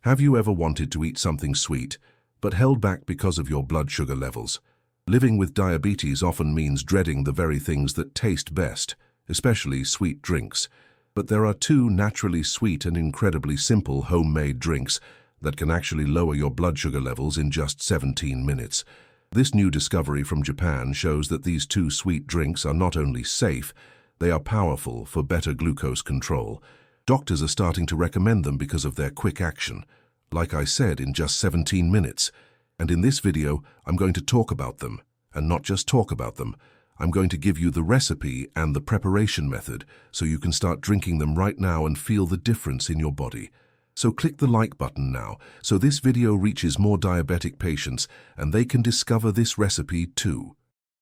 Have you ever wanted to eat something sweet, but held back because of your blood sugar levels? Living with diabetes often means dreading the very things that taste best, especially sweet drinks. But there are two naturally sweet and incredibly simple homemade drinks that can actually lower your blood sugar levels in just 17 minutes. This new discovery from Japan shows that these two sweet drinks are not only safe, they are powerful for better glucose control. Doctors are starting to recommend them because of their quick action, like I said, in just 17 minutes. And in this video, I'm going to talk about them, and not just talk about them. I'm going to give you the recipe and the preparation method so you can start drinking them right now and feel the difference in your body. So click the like button now so this video reaches more diabetic patients and they can discover this recipe too.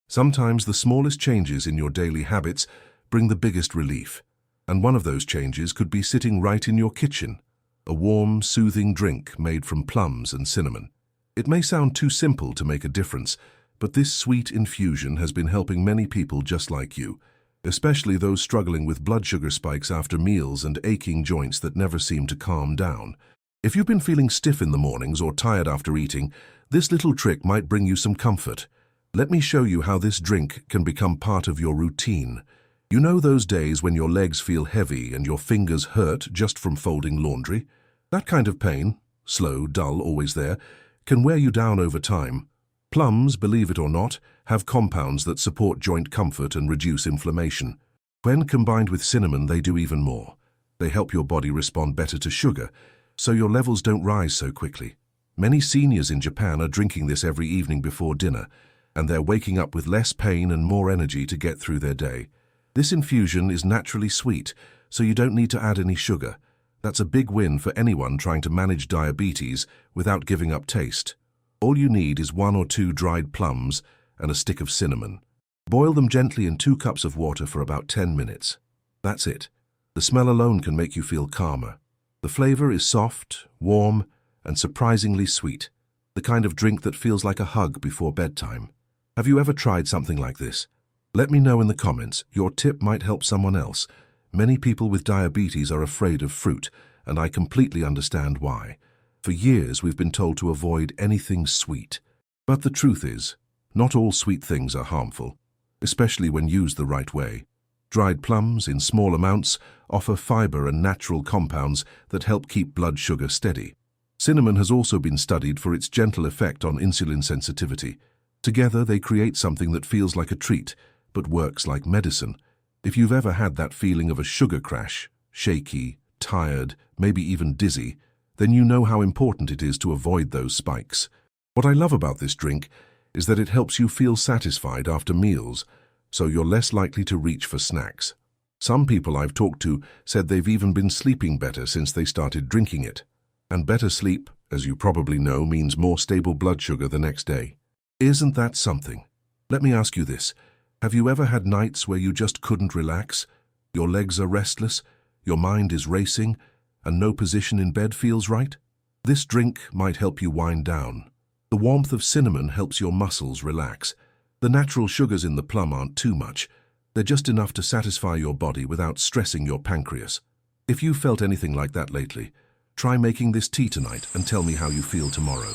Sometimes the smallest changes in your daily habits bring the biggest relief. And one of those changes could be sitting right in your kitchen, a warm, soothing drink made from plums and cinnamon. It may sound too simple to make a difference, but this sweet infusion has been helping many people just like you, especially those struggling with blood sugar spikes after meals and aching joints that never seem to calm down. If you've been feeling stiff in the mornings or tired after eating, this little trick might bring you some comfort. Let me show you how this drink can become part of your routine. You know those days when your legs feel heavy and your fingers hurt just from folding laundry? That kind of pain, slow, dull, always there, can wear you down over time. Plums, believe it or not, have compounds that support joint comfort and reduce inflammation. When combined with cinnamon, they do even more. They help your body respond better to sugar, so your levels don't rise so quickly. Many seniors in Japan are drinking this every evening before dinner, and they're waking up with less pain and more energy to get through their day. This infusion is naturally sweet, so you don't need to add any sugar. That's a big win for anyone trying to manage diabetes without giving up taste. All you need is 1 or 2 dried plums and a stick of cinnamon. Boil them gently in 2 cups of water for about 10 minutes. That's it. The smell alone can make you feel calmer. The flavor is soft, warm, and surprisingly sweet. The kind of drink that feels like a hug before bedtime. Have you ever tried something like this? Let me know in the comments. Your tip might help someone else. Many people with diabetes are afraid of fruit, and I completely understand why. For years, we've been told to avoid anything sweet. But the truth is, not all sweet things are harmful, especially when used the right way. Dried plums, in small amounts, offer fiber and natural compounds that help keep blood sugar steady. Cinnamon has also been studied for its gentle effect on insulin sensitivity. Together, they create something that feels like a treat, but works like medicine. If you've ever had that feeling of a sugar crash, shaky, tired, maybe even dizzy, then you know how important it is to avoid those spikes. What I love about this drink is that it helps you feel satisfied after meals, so you're less likely to reach for snacks. Some people I've talked to said they've even been sleeping better since they started drinking it. And better sleep, as you probably know, means more stable blood sugar the next day. Isn't that something? Let me ask you this. Have you ever had nights where you just couldn't relax? Your legs are restless, your mind is racing, and no position in bed feels right? This drink might help you wind down. The warmth of cinnamon helps your muscles relax. The natural sugars in the plum aren't too much. They're just enough to satisfy your body without stressing your pancreas. If you've felt anything like that lately, try making this tea tonight and tell me how you feel tomorrow.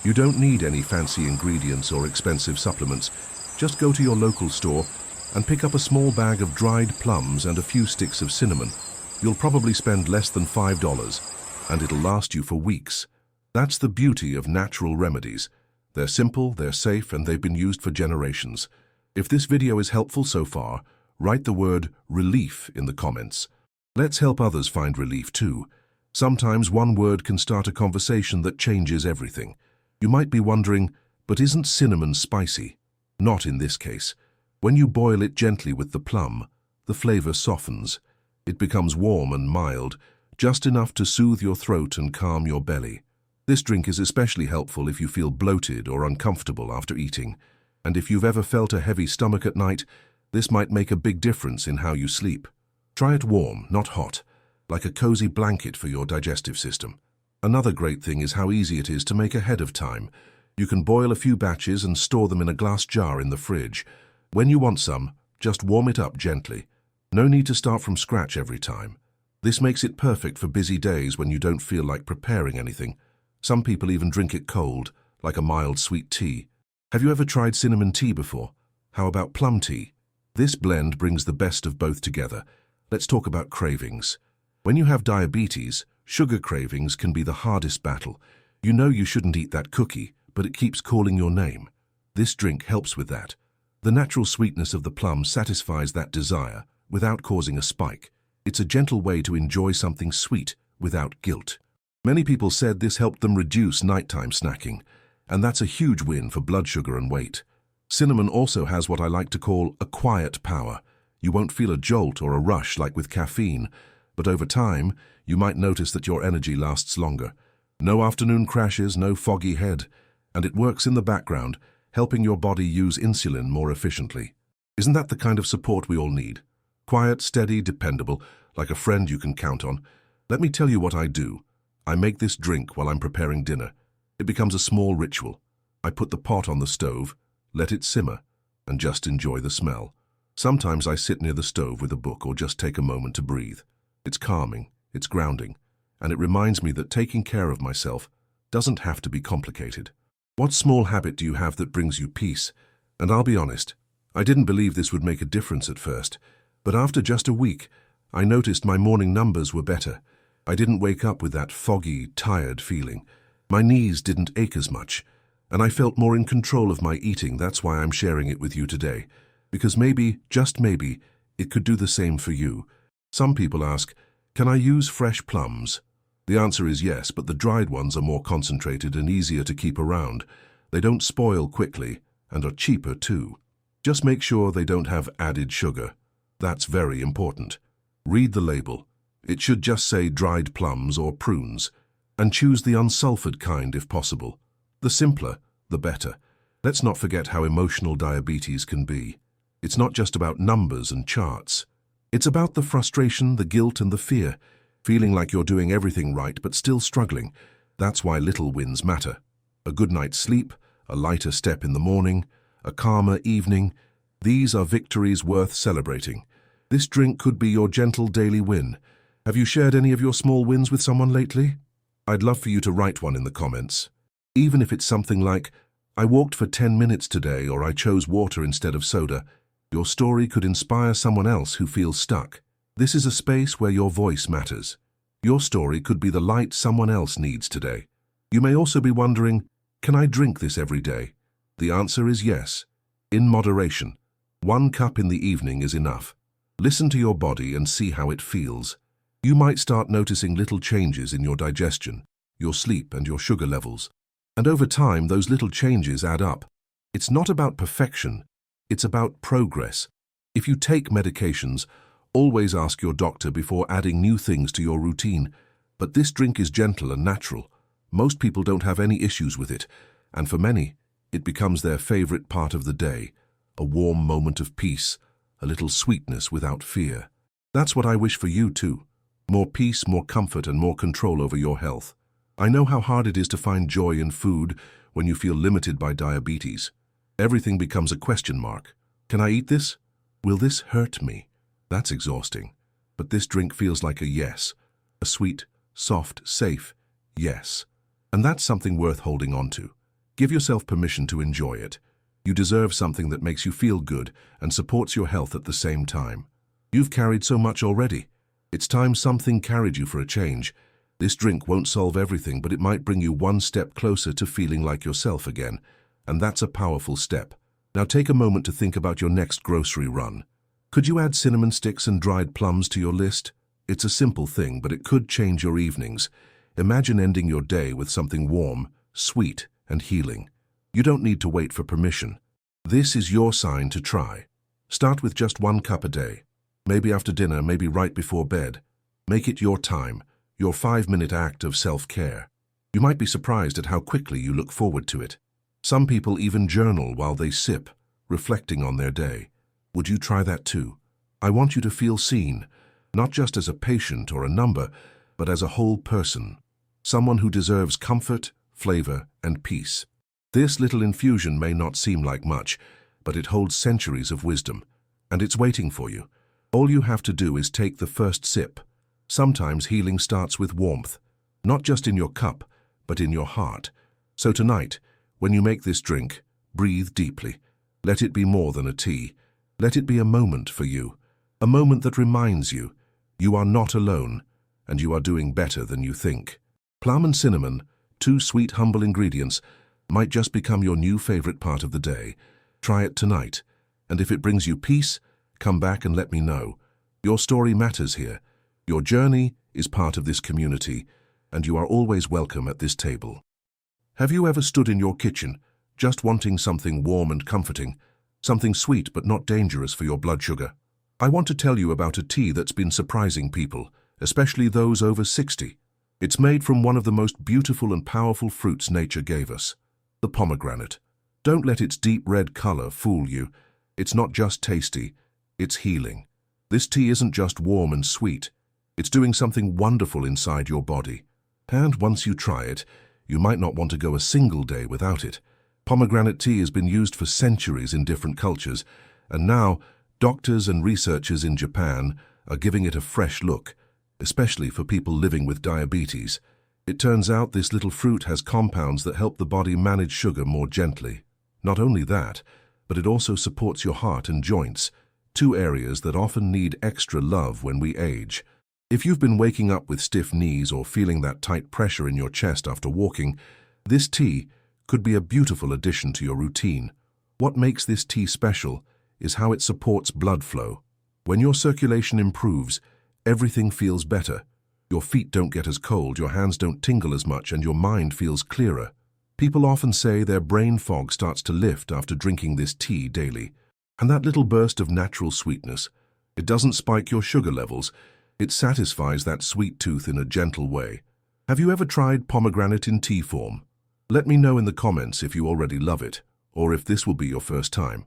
You don't need any fancy ingredients or expensive supplements. Just go to your local store and pick up a small bag of dried plums and a few sticks of cinnamon. You'll probably spend less than $5, and it'll last you for weeks. That's the beauty of natural remedies. They're simple, they're safe, and they've been used for generations. If this video is helpful so far, write the word relief in the comments. Let's help others find relief too. Sometimes one word can start a conversation that changes everything. You might be wondering, but isn't cinnamon spicy? Not in this case. When you boil it gently with the plum, the flavor softens. It becomes warm and mild, just enough to soothe your throat and calm your belly. This drink is especially helpful if you feel bloated or uncomfortable after eating. And if you've ever felt a heavy stomach at night, this might make a big difference in how you sleep. Try it warm, not hot, like a cozy blanket for your digestive system. Another great thing is how easy it is to make ahead of time. You can boil a few batches and store them in a glass jar in the fridge. When you want some, just warm it up gently. No need to start from scratch every time. This makes it perfect for busy days when you don't feel like preparing anything. Some people even drink it cold, like a mild sweet tea. Have you ever tried cinnamon tea before? How about plum tea? This blend brings the best of both together. Let's talk about cravings. When you have diabetes, sugar cravings can be the hardest battle. You know you shouldn't eat that cookie, but it keeps calling your name. This drink helps with that. The natural sweetness of the plum satisfies that desire without causing a spike. It's a gentle way to enjoy something sweet without guilt. Many people said this helped them reduce nighttime snacking, and that's a huge win for blood sugar and weight. Cinnamon also has what I like to call a quiet power. You won't feel a jolt or a rush like with caffeine, but over time, you might notice that your energy lasts longer. No afternoon crashes, no foggy head, and it works in the background, helping your body use insulin more efficiently. Isn't that the kind of support we all need? Quiet, steady, dependable, like a friend you can count on. Let me tell you what I do. I make this drink while I'm preparing dinner. It becomes a small ritual. I put the pot on the stove, let it simmer, and just enjoy the smell. Sometimes I sit near the stove with a book or just take a moment to breathe. It's calming, it's grounding, and it reminds me that taking care of myself doesn't have to be complicated. What small habit do you have that brings you peace? And I'll be honest, I didn't believe this would make a difference at first, but after just a week, I noticed my morning numbers were better. I didn't wake up with that foggy, tired feeling. My knees didn't ache as much, and I felt more in control of my eating. That's why I'm sharing it with you today, because maybe, just maybe, it could do the same for you. Some people ask, can I use fresh plums? The answer is yes, but the dried ones are more concentrated and easier to keep around. They don't spoil quickly and are cheaper too. Just make sure they don't have added sugar. That's very important. Read the label. It should just say dried plums or prunes, and choose the unsulfured kind if possible. The simpler, the better. Let's not forget how emotional diabetes can be. It's not just about numbers and charts. It's about the frustration, the guilt, and the fear. Feeling like you're doing everything right but still struggling. That's why little wins matter. A good night's sleep, a lighter step in the morning, a calmer evening. These are victories worth celebrating. This drink could be your gentle daily win. Have you shared any of your small wins with someone lately? I'd love for you to write one in the comments. Even if it's something like, I walked for 10 minutes today, or I chose water instead of soda. Your story could inspire someone else who feels stuck. This is a space where your voice matters. Your story could be the light someone else needs today. You may also be wondering, can I drink this every day? The answer is yes, in moderation. 1 cup in the evening is enough. Listen to your body and see how it feels. You might start noticing little changes in your digestion, your sleep, and your sugar levels. And over time, those little changes add up. It's not about perfection, it's about progress. If you take medications, always ask your doctor before adding new things to your routine. But this drink is gentle and natural. Most people don't have any issues with it, and for many, it becomes their favorite part of the day. A warm moment of peace, a little sweetness without fear. That's what I wish for you too. More peace, more comfort, and more control over your health. I know how hard it is to find joy in food when you feel limited by diabetes. Everything becomes a question mark. Can I eat this? Will this hurt me? That's exhausting. But this drink feels like a yes. A sweet, soft, safe yes. And that's something worth holding on to. Give yourself permission to enjoy it. You deserve something that makes you feel good and supports your health at the same time. You've carried so much already. It's time something carried you for a change. This drink won't solve everything, but it might bring you one step closer to feeling like yourself again. And that's a powerful step. Now take a moment to think about your next grocery run. Could you add cinnamon sticks and dried plums to your list? It's a simple thing, but it could change your evenings. Imagine ending your day with something warm, sweet, and healing. You don't need to wait for permission. This is your sign to try. Start with just 1 cup a day. Maybe after dinner, maybe right before bed. Make it your time, your 5-minute act of self-care. You might be surprised at how quickly you look forward to it. Some people even journal while they sip, reflecting on their day. Would you try that too? I want you to feel seen, not just as a patient or a number, but as a whole person. Someone who deserves comfort, flavor, and peace. This little infusion may not seem like much, but it holds centuries of wisdom, and it's waiting for you. All you have to do is take the first sip. Sometimes healing starts with warmth, not just in your cup, but in your heart. So tonight, when you make this drink, breathe deeply. Let it be more than a tea. Let it be a moment for you. A moment that reminds you, you are not alone, and you are doing better than you think. Plum and cinnamon, two sweet, humble ingredients, might just become your new favorite part of the day. Try it tonight, and if it brings you peace, come back and let me know. Your story matters here. Your journey is part of this community, and you are always welcome at this table. Have you ever stood in your kitchen, just wanting something warm and comforting, something sweet but not dangerous for your blood sugar? I want to tell you about a tea that's been surprising people, especially those over 60. It's made from one of the most beautiful and powerful fruits nature gave us, the pomegranate. Don't let its deep red color fool you. It's not just tasty, it's healing. This tea isn't just warm and sweet. It's doing something wonderful inside your body. And once you try it, you might not want to go a single day without it. Pomegranate tea has been used for centuries in different cultures, and now doctors and researchers in Japan are giving it a fresh look, especially for people living with diabetes. It turns out this little fruit has compounds that help the body manage sugar more gently. Not only that, but it also supports your heart and joints, two areas that often need extra love when we age. If you've been waking up with stiff knees or feeling that tight pressure in your chest after walking, this tea could be a beautiful addition to your routine. What makes this tea special is how it supports blood flow. When your circulation improves, everything feels better. Your feet don't get as cold, your hands don't tingle as much, and your mind feels clearer. People often say their brain fog starts to lift after drinking this tea daily. And that little burst of natural sweetness, it doesn't spike your sugar levels, it satisfies that sweet tooth in a gentle way. Have you ever tried pomegranate in tea form? Let me know in the comments if you already love it, or if this will be your first time.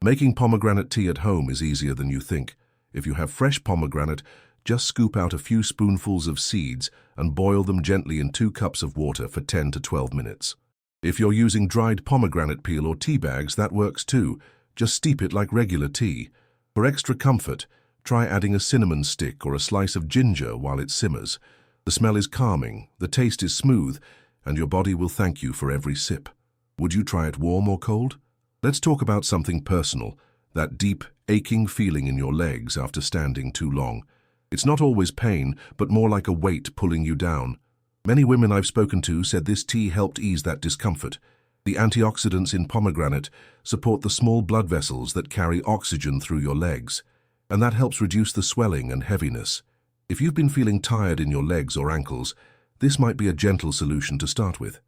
Making pomegranate tea at home is easier than you think. If you have fresh pomegranate, just scoop out a few spoonfuls of seeds and boil them gently in 2 cups of water for 10 to 12 minutes. If you're using dried pomegranate peel or tea bags, that works too. Just steep it like regular tea. For extra comfort, try adding a cinnamon stick or a slice of ginger while it simmers. The smell is calming, the taste is smooth, and your body will thank you for every sip. Would you try it warm or cold? Let's talk about something personal, that deep, aching feeling in your legs after standing too long. It's not always pain, but more like a weight pulling you down. Many women I've spoken to said this tea helped ease that discomfort. The antioxidants in pomegranate support the small blood vessels that carry oxygen through your legs, and that helps reduce the swelling and heaviness. If you've been feeling tired in your legs or ankles, this might be a gentle solution to start with.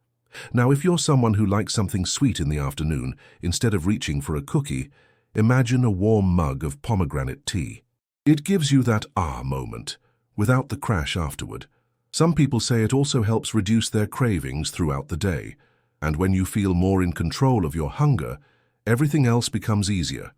Now, if you're someone who likes something sweet in the afternoon, instead of reaching for a cookie, imagine a warm mug of pomegranate tea. It gives you that ah moment, without the crash afterward. Some people say it also helps reduce their cravings throughout the day. And when you feel more in control of your hunger, everything else becomes easier.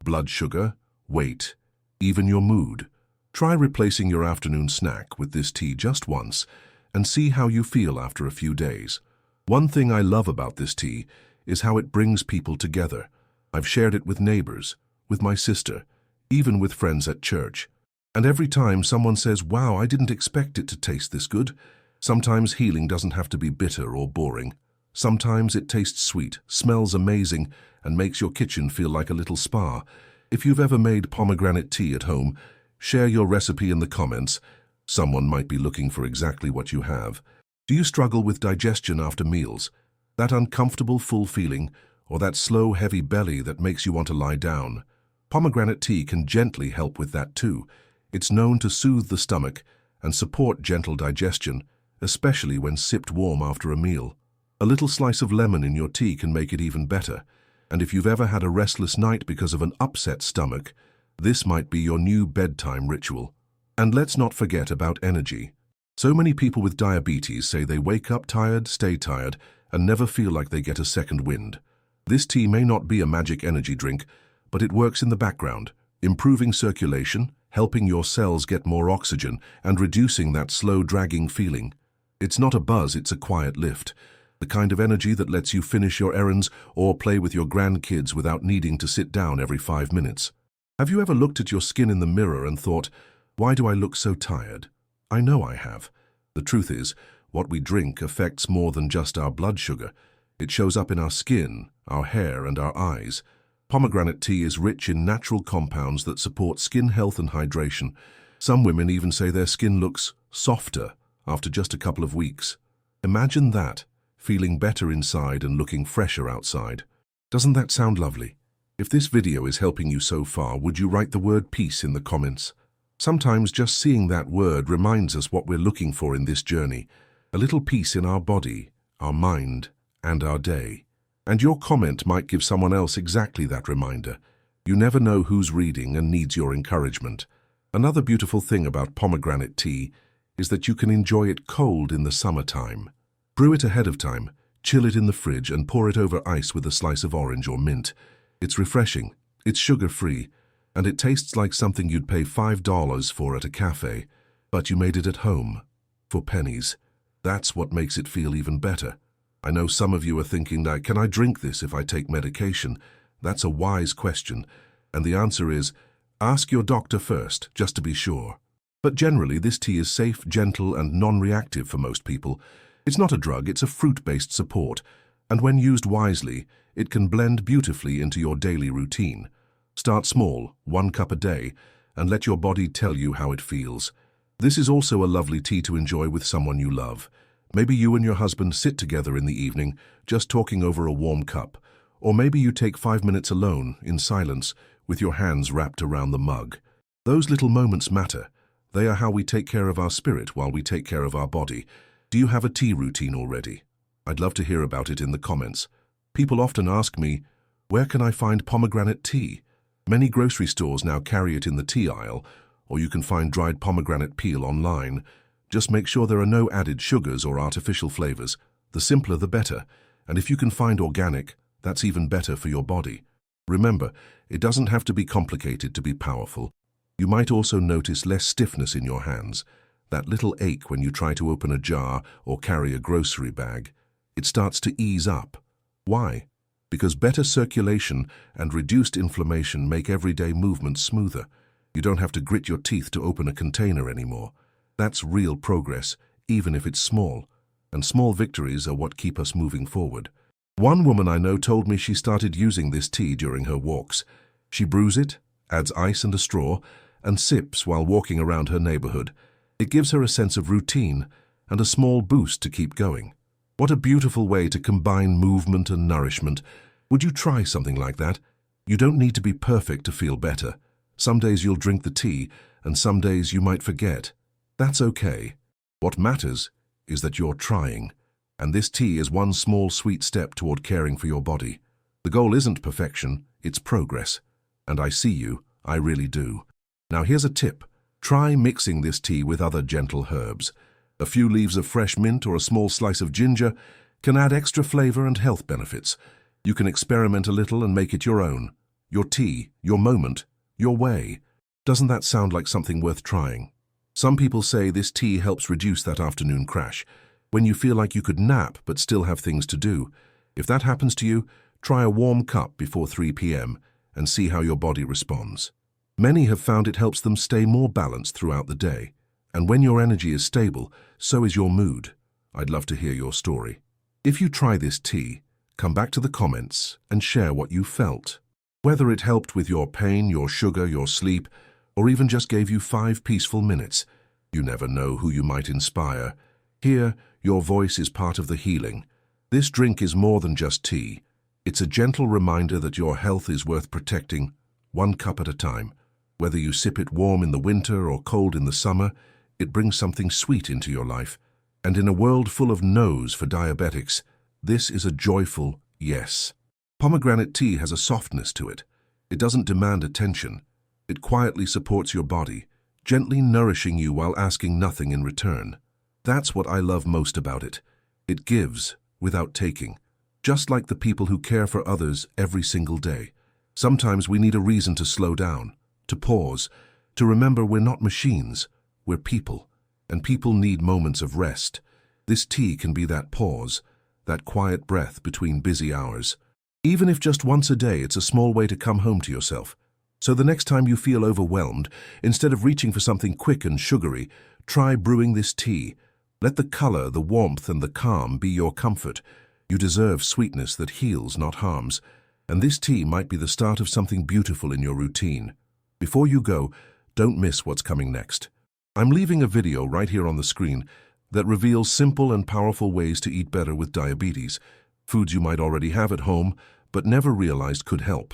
Blood sugar, weight, even your mood. Try replacing your afternoon snack with this tea just once and see how you feel after a few days. One thing I love about this tea is how it brings people together. I've shared it with neighbors, with my sister, even with friends at church. And every time someone says, "Wow, I didn't expect it to taste this good." Sometimes healing doesn't have to be bitter or boring. Sometimes it tastes sweet, smells amazing, and makes your kitchen feel like a little spa. If you've ever made pomegranate tea at home, share your recipe in the comments. Someone might be looking for exactly what you have. Do you struggle with digestion after meals? That uncomfortable full feeling, or that slow heavy belly that makes you want to lie down? Pomegranate tea can gently help with that too. It's known to soothe the stomach and support gentle digestion, especially when sipped warm after a meal. A little slice of lemon in your tea can make it even better. And if you've ever had a restless night because of an upset stomach, this might be your new bedtime ritual. And let's not forget about energy. So many people with diabetes say they wake up tired, stay tired, and never feel like they get a second wind. This tea may not be a magic energy drink, but it works in the background, improving circulation, helping your cells get more oxygen, and reducing that slow, dragging feeling. It's not a buzz, it's a quiet lift. The kind of energy that lets you finish your errands or play with your grandkids without needing to sit down every 5 minutes. Have you ever looked at your skin in the mirror and thought, "Why do I look so tired?" I know I have. The truth is, what we drink affects more than just our blood sugar. It shows up in our skin, our hair, and our eyes. Pomegranate tea is rich in natural compounds that support skin health and hydration. Some women even say their skin looks softer after just a couple of weeks. Imagine that, feeling better inside and looking fresher outside. Doesn't that sound lovely? If this video is helping you so far, would you write the word peace in the comments? Sometimes just seeing that word reminds us what we're looking for in this journey. A little peace in our body, our mind, and our day. And your comment might give someone else exactly that reminder. You never know who's reading and needs your encouragement. Another beautiful thing about pomegranate tea is that you can enjoy it cold in the summertime. Brew it ahead of time, chill it in the fridge, and pour it over ice with a slice of orange or mint. It's refreshing, it's sugar-free, and it tastes like something you'd pay $5 for at a cafe, but you made it at home, for pennies. That's what makes it feel even better. I know some of you are thinking, now, can I drink this if I take medication? That's a wise question, and the answer is, ask your doctor first, just to be sure. But generally, this tea is safe, gentle, and non-reactive for most people. It's not a drug, it's a fruit-based support, and when used wisely, it can blend beautifully into your daily routine. Start small, 1 cup a day, and let your body tell you how it feels. This is also a lovely tea to enjoy with someone you love. Maybe you and your husband sit together in the evening, just talking over a warm cup. Or maybe you take 5 minutes alone, in silence, with your hands wrapped around the mug. Those little moments matter. They are how we take care of our spirit while we take care of our body. Do you have a tea routine already? I'd love to hear about it in the comments. People often ask me, where can I find pomegranate tea? Many grocery stores now carry it in the tea aisle, or you can find dried pomegranate peel online. Just make sure there are no added sugars or artificial flavors. The simpler the better, and if you can find organic, that's even better for your body. Remember, it doesn't have to be complicated to be powerful. You might also notice less stiffness in your hands, that little ache when you try to open a jar or carry a grocery bag. It starts to ease up. Why? Because better circulation and reduced inflammation make everyday movement smoother. You don't have to grit your teeth to open a container anymore. That's real progress, even if it's small. And small victories are what keep us moving forward. One woman I know told me she started using this tea during her walks. She brews it, adds ice and a straw, and sips while walking around her neighborhood. It gives her a sense of routine and a small boost to keep going. What a beautiful way to combine movement and nourishment. Would you try something like that? You don't need to be perfect to feel better. Some days you'll drink the tea, and some days you might forget. That's okay. What matters is that you're trying, and this tea is one small sweet step toward caring for your body. The goal isn't perfection, it's progress. And I see you, I really do. Now here's a tip. Try mixing this tea with other gentle herbs. A few leaves of fresh mint or a small slice of ginger can add extra flavor and health benefits. You can experiment a little and make it your own. Your tea, your moment, your way. Doesn't that sound like something worth trying? Some people say this tea helps reduce that afternoon crash, when you feel like you could nap but still have things to do. If that happens to you, try a warm cup before 3 p.m. and see how your body responds. Many have found it helps them stay more balanced throughout the day. And when your energy is stable, so is your mood. I'd love to hear your story. If you try this tea, come back to the comments and share what you felt. Whether it helped with your pain, your sugar, your sleep, or even just gave you 5 peaceful minutes, you never know who you might inspire. Here, your voice is part of the healing. This drink is more than just tea. It's a gentle reminder that your health is worth protecting, 1 cup at a time. Whether you sip it warm in the winter or cold in the summer, it brings something sweet into your life. And in a world full of no's for diabetics, this is a joyful yes. Pomegranate tea has a softness to it. It doesn't demand attention. It quietly supports your body, gently nourishing you while asking nothing in return. That's what I love most about it. It gives without taking, just like the people who care for others every single day. Sometimes we need a reason to slow down, to pause, to remember we're not machines, we're people, and people need moments of rest. This tea can be that pause, that quiet breath between busy hours. Even if just once a day, it's a small way to come home to yourself. So the next time you feel overwhelmed, instead of reaching for something quick and sugary, Try brewing this tea. Let the color, the warmth, and the calm be your comfort. You deserve sweetness that heals, not harms. And this tea might be the start of something beautiful in your routine. Before you go, don't miss what's coming next. I'm leaving a video right here on the screen that reveals simple and powerful ways to eat better with diabetes, foods you might already have at home but never realized could help.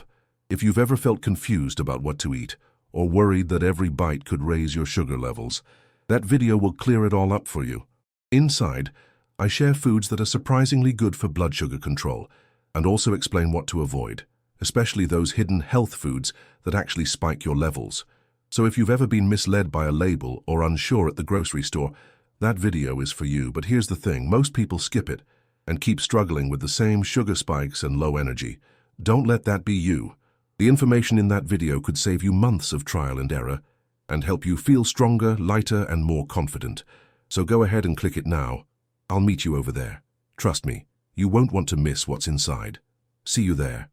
If you've ever felt confused about what to eat, or worried that every bite could raise your sugar levels, that video will clear it all up for you. Inside, I share foods that are surprisingly good for blood sugar control, and also explain what to avoid, especially those hidden health foods that actually spike your levels. So if you've ever been misled by a label or unsure at the grocery store, that video is for you. But here's the thing, most people skip it and keep struggling with the same sugar spikes and low energy. Don't let that be you. The information in that video could save you months of trial and error and help you feel stronger, lighter, and more confident. So go ahead and click it now. I'll meet you over there. Trust me, you won't want to miss what's inside. See you there.